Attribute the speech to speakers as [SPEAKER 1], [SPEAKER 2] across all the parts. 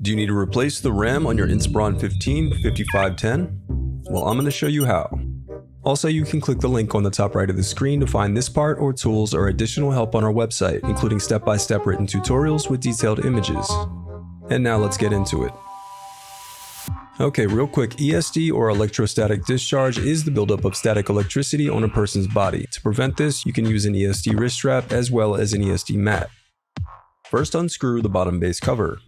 [SPEAKER 1] Do you need to replace the RAM on your Inspiron 15 5510? Well, I'm going to show you how. Also, you can click the link on the top right of the screen to find this part or tools or additional help on our website, including step-by-step written tutorials with detailed images. And now let's get into it. Okay, real quick, ESD or electrostatic discharge is the buildup of static electricity on a person's body. To prevent this, you can use an ESD wrist strap as well as an ESD mat. First, unscrew the bottom base cover.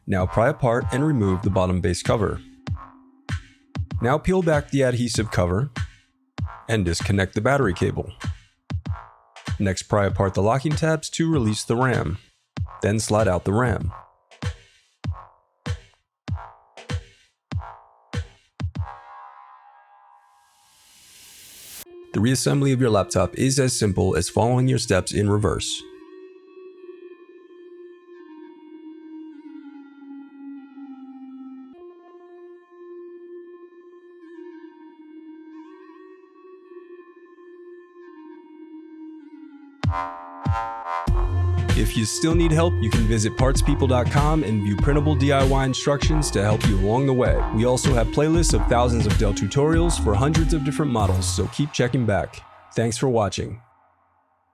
[SPEAKER 1] Now pry apart and remove the bottom base cover. Now peel back the adhesive cover and disconnect the battery cable. Next, pry apart the locking tabs to release the RAM. Then slide out the RAM. The reassembly of your laptop is as simple as following your steps in reverse. If you still need help, you can visit partspeople.com and view printable DIY instructions to help you along the way. We also have playlists of thousands of Dell tutorials for hundreds of different models, so keep checking back. Thanks for watching.